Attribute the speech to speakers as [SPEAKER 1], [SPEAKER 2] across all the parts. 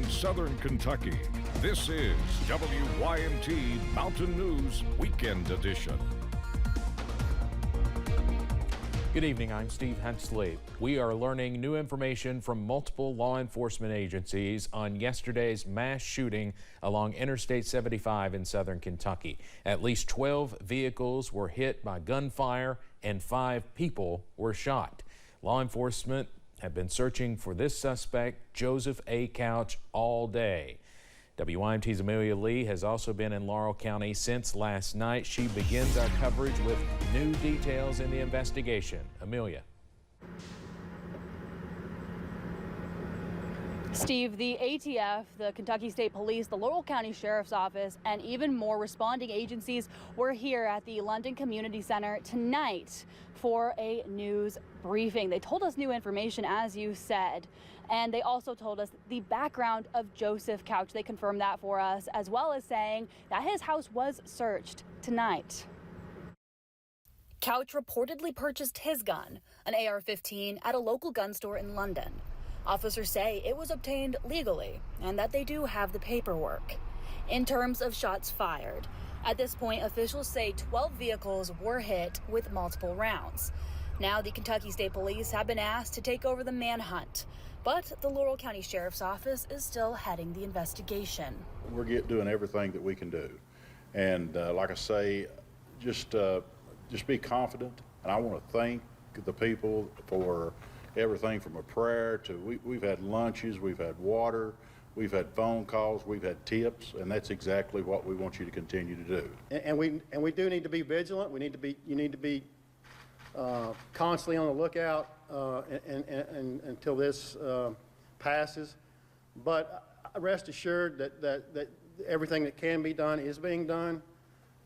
[SPEAKER 1] and Southern Kentucky. This is WYMT Mountain News Weekend Edition.
[SPEAKER 2] Good evening, I'm Steve Hensley. We are learning new information from multiple law enforcement agencies on yesterday's mass shooting along Interstate 75 in Southern Kentucky. At least 12 vehicles were hit by gunfire and 5 people were shot. Law enforcement have been searching for this suspect, Joseph A. Couch, all day. WYMT's Amelia Lee has also been in Laurel County since last night. She begins our coverage with new details in the investigation. Amelia.
[SPEAKER 3] Steve, the ATF, the Kentucky State Police, the Laurel County Sheriff's Office, and even more responding agencies were here at the London Community Center tonight for a news briefing. They told us new information, as you said, and they also told us the background of Joseph Couch. They confirmed that for us, as well as saying that his house was searched tonight. Couch reportedly purchased his gun, an AR-15, at a local gun store in London. Officers say it was obtained legally and that they do have the paperwork. In terms of shots fired, at this point, officials say 12 vehicles were hit with multiple rounds. Now, the Kentucky State Police have been asked to take over the manhunt, but the Laurel County Sheriff's Office is still heading the investigation.
[SPEAKER 4] We're doing everything that we can do. And like I say, just be confident. And I want to thank the people for everything from a prayer to we've had lunches, we've had water, we've had phone calls, we've had tips, and that's exactly what we want you to continue to do.
[SPEAKER 5] And we do need to be vigilant. You need to be constantly on the lookout and until this passes. But rest assured that everything that can be done is being done.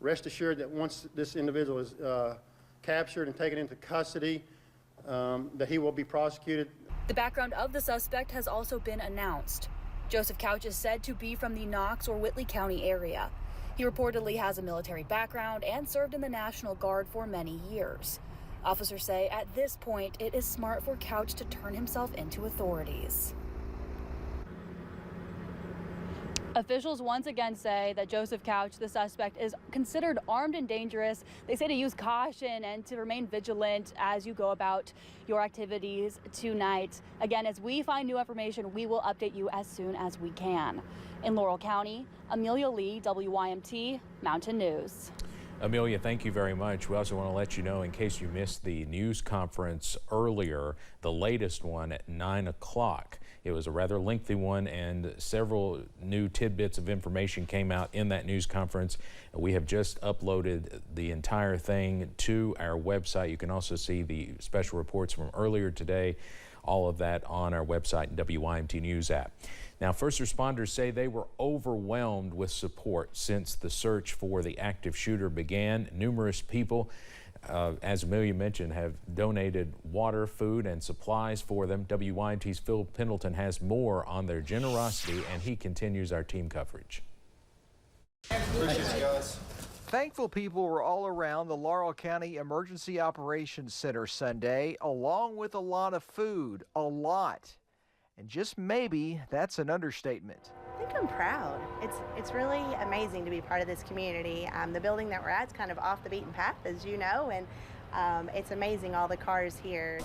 [SPEAKER 5] Rest assured that once this individual is captured and taken into custody, that he will be prosecuted.
[SPEAKER 3] The background of the suspect has also been announced. Joseph Couch is said to be from the Knox or Whitley County area. He reportedly has a military background and served in the National Guard for many years. Officers say at this point it is smart for Couch to turn himself into authorities. Officials once again say that Joseph Couch, the suspect, is considered armed and dangerous. They say to use caution and to remain vigilant as you go about your activities tonight. Again, as we find new information, we will update you as soon as we can. In Laurel County, Amelia Lee, WYMT Mountain News.
[SPEAKER 2] Amelia, thank you very much. We also want to let you know, in case you missed the news conference earlier, the latest one at 9 o'clock. It was a rather lengthy one, and several new tidbits of information came out in that news conference. We have just uploaded the entire thing to our website. You can also see the special reports from earlier today, all of that on our website and WYMT News app. Now, first responders say they were overwhelmed with support since the search for the active shooter began. Numerous people, as Amelia mentioned, have donated water, food, and supplies for them. WYMT's Phil Pendleton has more on their generosity, and he continues our team coverage.
[SPEAKER 6] Appreciate you guys.
[SPEAKER 7] Thankful people were all around the Laurel County Emergency Operations Center Sunday, along with a lot of food, a lot. And just maybe that's an understatement.
[SPEAKER 8] I think I'm proud. It's really amazing to be part of this community. The building that we're at is kind of off the beaten path, as you know, and it's amazing all the cars here.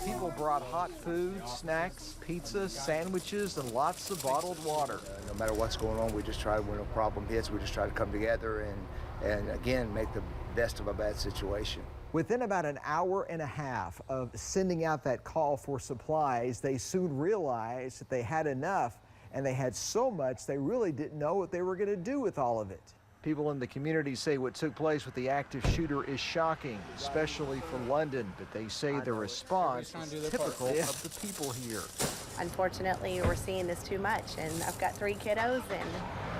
[SPEAKER 7] People brought hot food, snacks, pizza, sandwiches, and lots of bottled water.
[SPEAKER 6] No matter what's going on, we just try, when a problem hits, we just try to come together and again, make the best of a bad situation.
[SPEAKER 7] Within about an hour and a half of sending out that call for supplies, they soon realized that they had enough, and they had so much they really didn't know what they were going to do with all of it. People in the community say what took place with the active shooter is shocking, especially for London, but they say the response is typical of the people here.
[SPEAKER 8] Unfortunately, we're seeing this too much, and I've got 3 kiddos, and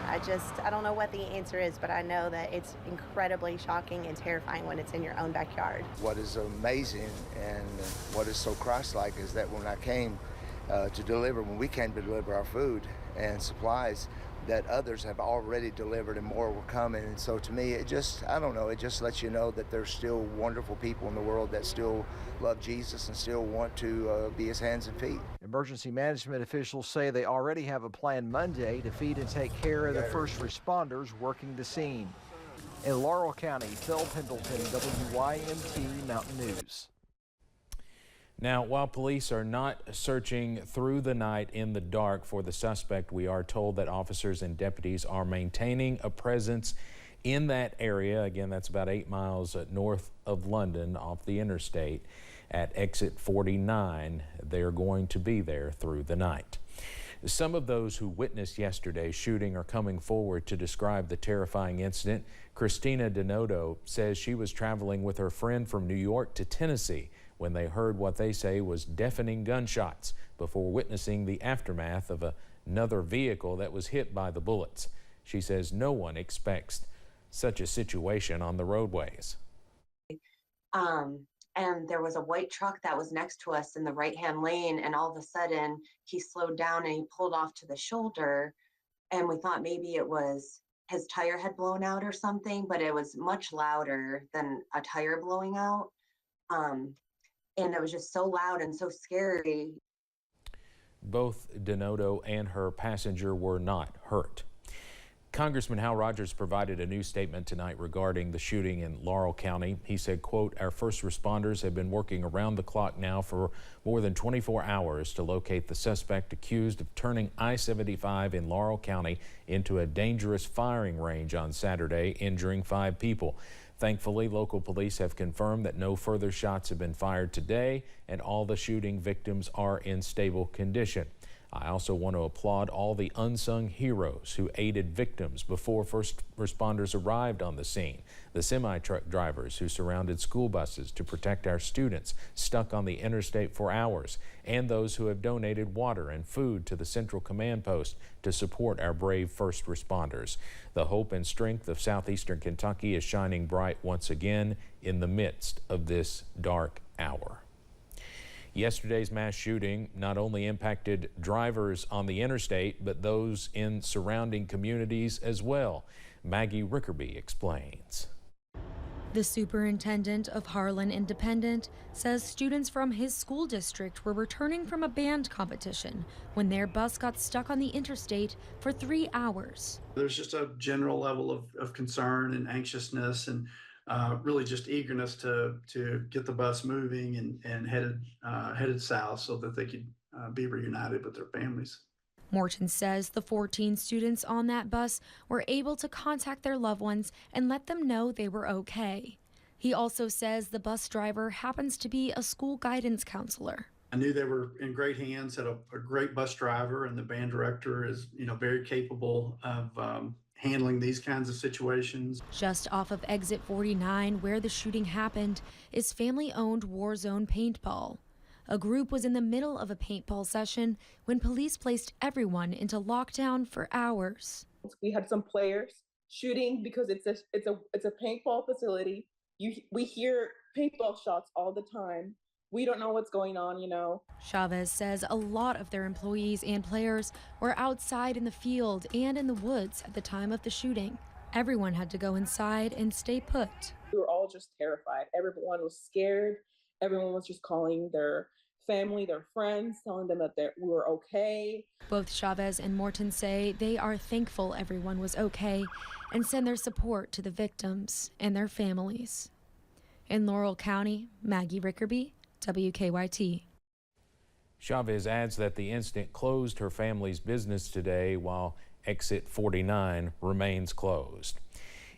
[SPEAKER 8] I don't know what the answer is, but I know that it's incredibly shocking and terrifying when it's in your own backyard.
[SPEAKER 6] What is amazing and what is so Christ-like is that when I came to deliver when we came to deliver our food and supplies that others have already delivered and more were coming. And so to me, it just, I don't know, it just lets you know that there's still wonderful people in the world that still love Jesus and still want to be his hands and feet.
[SPEAKER 7] Emergency management officials say they already have a plan Monday to feed and take care of the first responders working the scene. In Laurel County, Phil Pendleton, WYMT Mountain News.
[SPEAKER 2] Now, while police are not searching through the night in the dark for the suspect, we are told that officers and deputies are maintaining a presence in that area. Again, that's about 8 miles north of London off the interstate at exit 49. They're going to be there through the night. Some of those who witnessed yesterday's shooting are coming forward to describe the terrifying incident. Christina Denoto says she was traveling with her friend from New York to Tennessee when they heard what they say was deafening gunshots before witnessing the aftermath of another vehicle that was hit by the bullets. She says no one expects such a situation on the roadways.
[SPEAKER 9] And there was a white truck that was next to us in the right-hand lane, and all of a sudden he slowed down and he pulled off to the shoulder, and we thought maybe it was his tire had blown out or something, but it was much louder than a tire blowing out. And it was just so loud and so scary.
[SPEAKER 2] Both Denoto and her passenger were not hurt. Congressman Hal Rogers provided a new statement tonight regarding the shooting in Laurel County. He said, quote, "Our first responders have been working around the clock now for more than 24 hours to locate the suspect accused of turning I-75 in Laurel County into a dangerous firing range on Saturday, injuring 5 people. Thankfully, local police have confirmed that no further shots have been fired today, and all the shooting victims are in stable condition. I also want to applaud all the unsung heroes who aided victims before first responders arrived on the scene. The semi-truck drivers who surrounded school buses to protect our students stuck on the interstate for hours, and those who have donated water and food to the Central Command Post to support our brave first responders. The hope and strength of southeastern Kentucky is shining bright once again in the midst of this dark hour." Yesterday's mass shooting not only impacted drivers on the interstate, but those in surrounding communities as well. Maggie Rickerby explains.
[SPEAKER 10] The superintendent of Harlan Independent says students from his school district were returning from a band competition when their bus got stuck on the interstate for 3 hours.
[SPEAKER 11] There's just a general level of concern and anxiousness and really just eagerness to get the bus moving and headed south so that they could be reunited with their families.
[SPEAKER 10] Morton says the 14 students on that bus were able to contact their loved ones and let them know they were okay. He also says the bus driver happens to be a school guidance counselor.
[SPEAKER 11] I knew they were in great hands, had a great bus driver, and the band director is, very capable of handling these kinds of situations.
[SPEAKER 10] Just off of exit 49, where the shooting happened, is family-owned Warzone Paintball. A group was in the middle of a paintball session when police placed everyone into lockdown for hours.
[SPEAKER 12] We had some players shooting because it's a paintball facility. We hear paintball shots all the time. We don't know what's going on,
[SPEAKER 10] Chavez says a lot of their employees and players were outside in the field and in the woods at the time of the shooting. Everyone had to go inside and stay put.
[SPEAKER 12] We were all just terrified. Everyone was scared. Everyone was just calling their family, their friends, telling them that we were okay.
[SPEAKER 10] Both Chavez and Morton say they are thankful everyone was okay and send their support to the victims and their families. In Laurel County, Maggie Rickerby, WKYT.
[SPEAKER 2] Chavez adds that the incident closed her family's business today while exit 49 remains closed.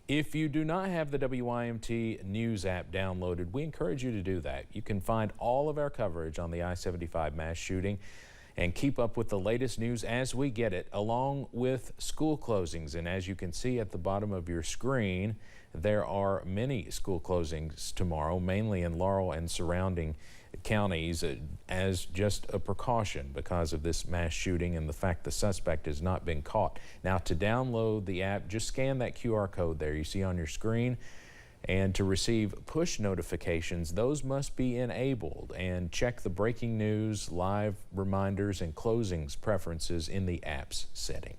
[SPEAKER 2] If you do not have the WYMT News app downloaded, we encourage you to do that. You can find all of our coverage on the I-75 mass shooting and keep up with the latest news as we get it, along with school closings. And as you can see at the bottom of your screen, there are many school closings tomorrow, mainly in Laurel and surrounding counties, as just a precaution because of this mass shooting and the fact the suspect has not been caught. Now, to download the app, just scan that QR code there you see on your screen And to receive push notifications, those must be enabled. And check the breaking news, live reminders, and closings preferences in the apps setting.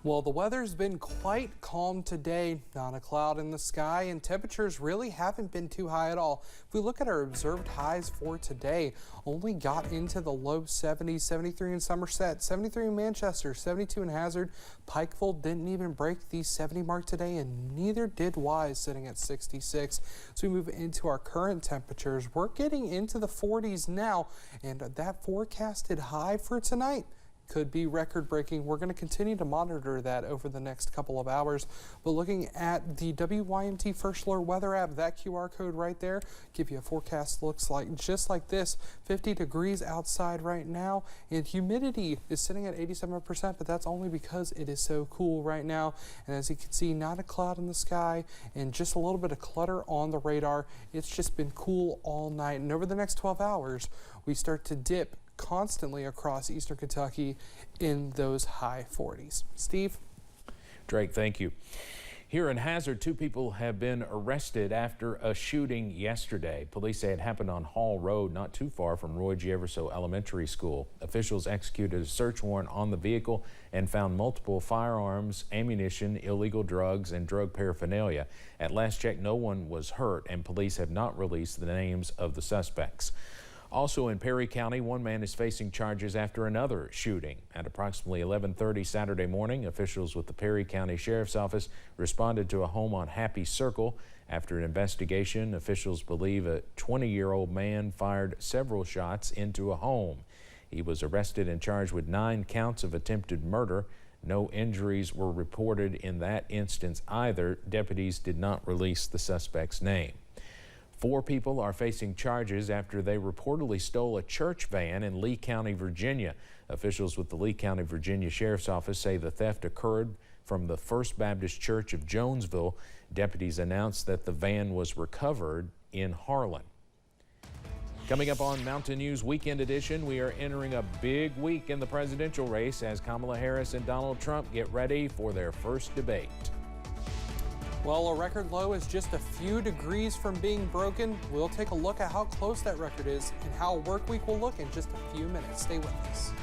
[SPEAKER 13] Well, the weather's been quite calm today, not a cloud in the sky, and temperatures really haven't been too high at all. If we look at our observed highs for today, only got into the low 70s, 73 in Somerset, 73 in Manchester, 72 in Hazard. Pikeville didn't even break the 70 mark today, and neither did Wise, sitting at 66. So we move into our current temperatures. We're getting into the 40s now, and that forecasted high for tonight could be record-breaking. We're going to continue to monitor that over the next couple of hours. But looking at the WYMT First Alert Weather app, that QR code right there, give you a forecast. Looks like just like this, 50 degrees outside right now, and humidity is sitting at 87%, but that's only because it is so cool right now. And as you can see, not a cloud in the sky and just a little bit of clutter on the radar. It's just been cool all night, and over the next 12 hours, we start to dip constantly across eastern Kentucky in those high 40s. Steve?
[SPEAKER 2] Drake, thank you. Here in Hazard, 2 people have been arrested after a shooting yesterday. Police say it happened on Hall Road, not too far from Roy G. Everso Elementary School. Officials executed a search warrant on the vehicle and found multiple firearms, ammunition, illegal drugs, and drug paraphernalia. At last check, no one was hurt, and police have not released the names of the suspects. Also in Perry County, 1 man is facing charges after another shooting. At approximately 11:30 Saturday morning, officials with the Perry County Sheriff's Office responded to a home on Happy Circle. After an investigation, officials believe a 20-year-old man fired several shots into a home. He was arrested and charged with 9 counts of attempted murder. No injuries were reported in that instance either. Deputies did not release the suspect's name. 4 people are facing charges after they reportedly stole a church van in Lee County, Virginia. Officials with the Lee County, Virginia Sheriff's Office say the theft occurred from the First Baptist Church of Jonesville. Deputies announced that the van was recovered in Harlan. Coming up on Mountain News Weekend Edition, we are entering a big week in the presidential race as Kamala Harris and Donald Trump get ready for their first debate.
[SPEAKER 13] Well, a record low is just a few degrees from being broken. We'll take a look at how close that record is and how work week will look in just a few minutes. Stay with us.